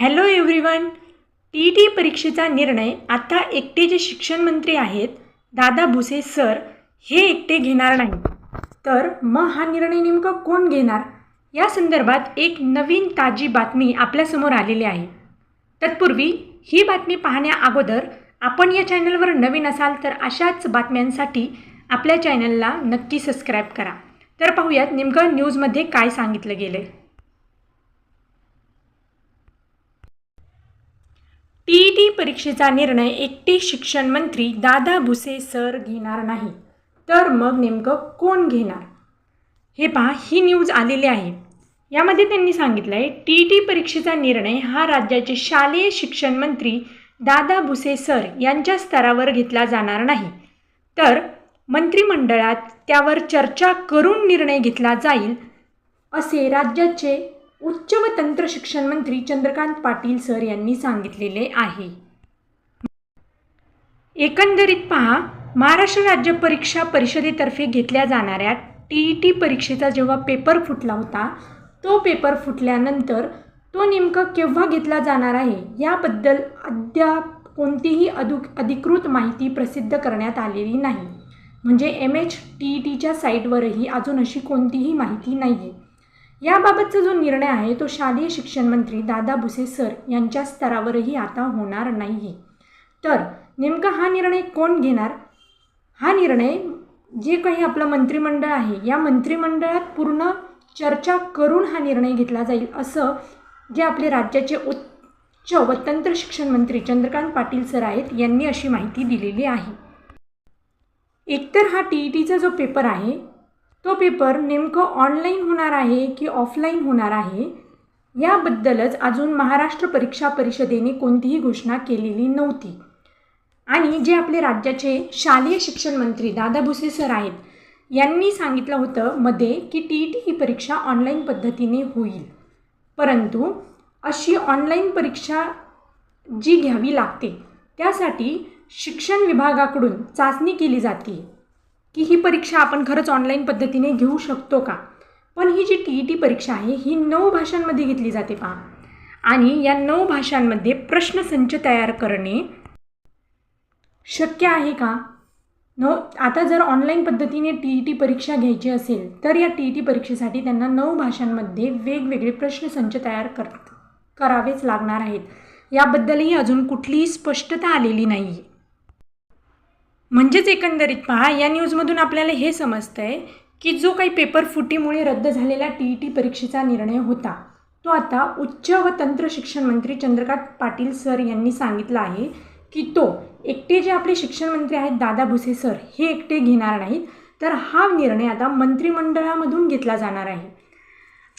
Hello everyone. T परीक्षेचा निर्णय आता एकटे जे शिक्षण मंत्री आहेत दादा भुसे सर हे एकटे घेणार नाही. तर मग हा निर्णय नेमका कोण घेणार या संदर्भात एक नवीन ताजी बातमी आपल्यासमोर आलेली आहे. तत्पूर्वी ही बातमी पाहण्या अगोदर आपण या चॅनलवर नवीन असाल तर अशाच बातम्यांसाठी आपल्या चॅनलला नक्की सबस्क्राईब करा. तर पाहूयात नेमकं न्यूजमध्ये काय सांगितलं गेलं आहे. टी परीक्षेचा निर्णय एकटे शिक्षण मंत्री दादा भुसे सर घेणार नाही. तर मग नेमकं कोण घेणार हे पहा, ही न्यूज आलेली आहे. यामध्ये त्यांनी सांगितलं आहे टी परीक्षेचा निर्णय हा राज्याचे शालेय शिक्षण मंत्री दादा भुसे सर यांच्या स्तरावर घेतला जाणार नाही. तर मंत्रिमंडळात त्यावर चर्चा करून निर्णय घेतला जाईल असे राज्याचे उच्च व तंत्र शिक्षण मंत्री चंद्रकांत पाटील सर यांनी सांगितलेले आहे. एकंदरीत पहा, महाराष्ट्र राज्य परीक्षा परिषदेतर्फे घेतल्या जाणाऱ्या टी परीक्षेचा जेव्हा पेपर फुटला होता, तो पेपर फुटल्यानंतर तो नेमका केव्हा घेतला जाणार आहे याबद्दल अद्याप कोणतीही अधिकृत माहिती प्रसिद्ध करण्यात आलेली नाही. म्हणजे MHTETच्या साईटवरही अजून अशी कोणतीही माहिती नाही आहे. याबाबतचा जो निर्णय आहे तो शालेय शिक्षण मंत्री दादा भुसे सर यांच्या स्तरावरही आता होणार नाही. तर नेमका हा निर्णय कोण घेणार? हा निर्णय जे काही आपलं मंत्रिमंडळ आहे या मंत्रिमंडळात पूर्ण चर्चा करून हा निर्णय घेतला जाईल असं जे आपले राज्याचे उच्च व तंत्र शिक्षण मंत्री चंद्रकांत पाटील सर आहेत यांनी अशी माहिती दिलेली आहे. एकतर हा TETचा जो पेपर आहे तो पेपर नेमकं ऑनलाईन होणार आहे की ऑफलाईन होणार आहे याबद्दलच अजून महाराष्ट्र परीक्षा परिषदेने कोणतीही घोषणा केलेली नव्हती. आणि जे आपले राज्याचे शालेय शिक्षण मंत्री दादा भुसे सर आहेत यांनी सांगितलं होतं मध्ये की TET ही परीक्षा ऑनलाईन पद्धतीने होईल. परंतु अशी ऑनलाईन परीक्षा जी घ्यावी लागते त्यासाठी शिक्षण विभागाकडून चाचणी केली जाते की ही परीक्षा आपण खरंच ऑनलाईन पद्धतीने घेऊ शकतो का. पण ही जी TET परीक्षा आहे ही 9 भाषांमध्ये घेतली जाते पहा. आणि या 9 भाषांमध्ये प्रश्नसंच तयार करणे शक्य आहे का? आता जर ऑनलाईन पद्धतीने TET परीक्षा घ्यायची असेल तर या TET परीक्षेसाठी त्यांना 9 भाषांमध्ये वेगवेगळे प्रश्नसंच तयार करावेच लागणार आहेत. याबद्दलही अजून कुठलीही स्पष्टता आलेली नाही. म्हणजेच एकंदरीत पहा, या न्यूजमधून आपल्याला हे समजतं आहे की जो काही पेपर फुटीमुळे रद्द झालेला TET परीक्षेचा निर्णय होता तो आता उच्च व तंत्र शिक्षण मंत्री चंद्रकांत पाटील सर यांनी सांगितलं आहे की तो एकटे जे आपले शिक्षण मंत्री आहेत दादा भुसे सर हे एकटे घेणार नाहीत. तर हा निर्णय आता मंत्रिमंडळामधून घेतला जाणार आहे.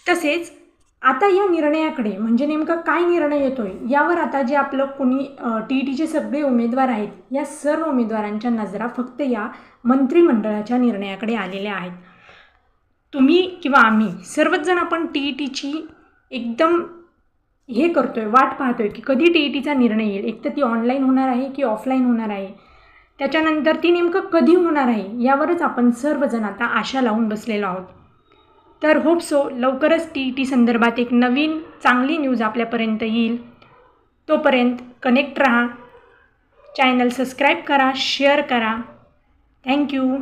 तसेच आता या निर्णयाकडे म्हणजे नेमका काय निर्णय येतो आहे यावर आता जे आपलं कोणी TETचे सगळे उमेदवार आहेत या सर्व उमेदवारांच्या नजरा फक्त या मंत्रिमंडळाच्या निर्णयाकडे आलेल्या आहेत. तुम्ही किंवा आम्ही सर्वच जण आपण TETची एकदम हे करतोय, वाट पाहतोय की कधी TETचा निर्णय येईल. एक तर ती ऑनलाईन होणार आहे की ऑफलाईन होणार आहे, त्याच्यानंतर ती नेमकं कधी होणार आहे यावरच आपण सर्वजण आता आशा लावून बसलेलो आहोत. तर होप सो लवकरच TET संदर्भात एक नवीन चांगली न्यूज आपल्यापर्यंत येईल. तोपर्यंत कनेक्ट राहा, चॅनल सबस्क्राईब करा, शेअर करा. थँक्यू.